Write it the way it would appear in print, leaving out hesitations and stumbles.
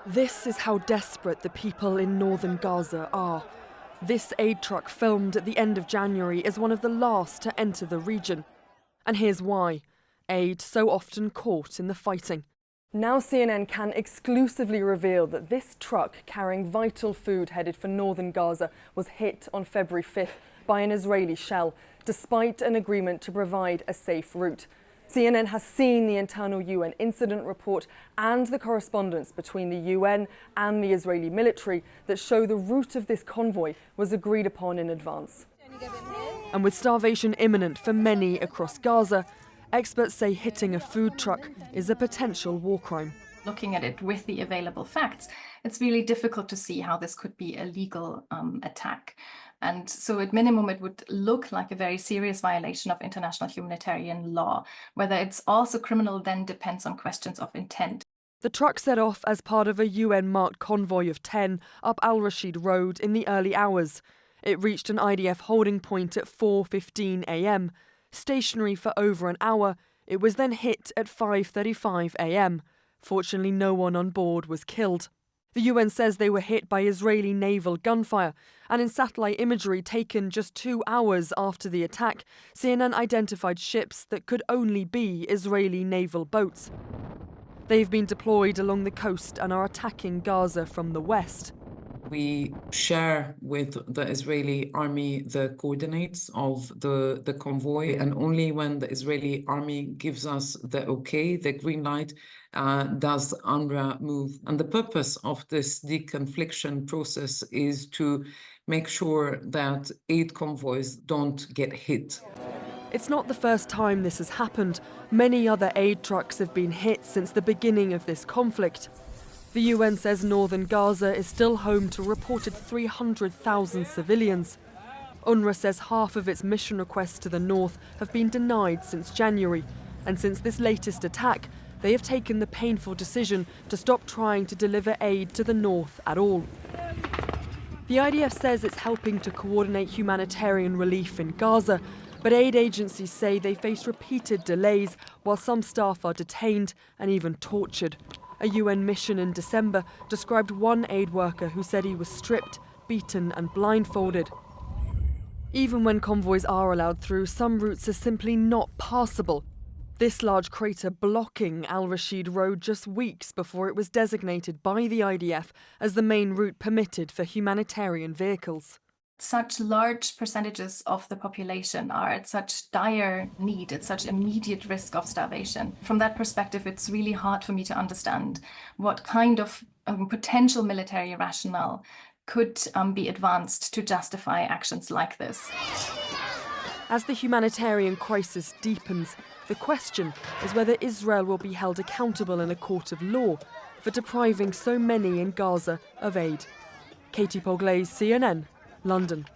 This is how desperate the people in northern Gaza are. This aid truck, filmed at the end of January, is one of the last to enter the region. And here's why: aid so often caught in the fighting. Now CNN can exclusively reveal that this truck carrying vital food headed for northern Gaza was hit on February 5th by an Israeli shell, despite an agreement to provide a safe route. CNN has seen the internal UN incident report and the correspondence between the UN and the Israeli military that show the route of this convoy was agreed upon in advance. And with starvation imminent for many across Gaza, experts say hitting a food truck is a potential war crime. Looking at it with the available facts, it's really difficult to see how this could be a legal attack. And so at minimum, it would look like a very serious violation of international humanitarian law. Whether it's also criminal then depends on questions of intent. The truck set off as part of a UN-marked convoy of 10 up Al-Rashid Road in the early hours. It reached an IDF holding point at 4:15 a.m. Stationary for over an hour, it was then hit at 5:35 a.m. Fortunately, no one on board was killed. The UN says they were hit by Israeli naval gunfire, and in satellite imagery taken just 2 hours after the attack, CNN identified ships that could only be Israeli naval boats. They've been deployed along the coast and are attacking Gaza from the west. We share with the Israeli army the coordinates of the convoy, and only when the Israeli army gives us the okay, the green light, does UNRWA move. And the purpose of this deconfliction process is to make sure that aid convoys don't get hit. It's not the first time this has happened. Many other aid trucks have been hit since the beginning of this conflict. The UN says northern Gaza is still home to a reported 300,000 civilians. UNRWA says half of its mission requests to the north have been denied since January, and since this latest attack, they have taken the painful decision to stop trying to deliver aid to the north at all. The IDF says it's helping to coordinate humanitarian relief in Gaza, but aid agencies say they face repeated delays while some staff are detained and even tortured. A UN mission in December described one aid worker who said he was stripped, beaten and blindfolded. Even when convoys are allowed through, some routes are simply not passable. This large crater blocking Al-Rashid Road just weeks before it was designated by the IDF as the main route permitted for humanitarian vehicles. Such large percentages of the population are at such dire need, at such immediate risk of starvation. From that perspective, it's really hard for me to understand what kind of potential military rationale could be advanced to justify actions like this. As the humanitarian crisis deepens, the question is whether Israel will be held accountable in a court of law for depriving so many in Gaza of aid. Katie Poglaze, CNN, London.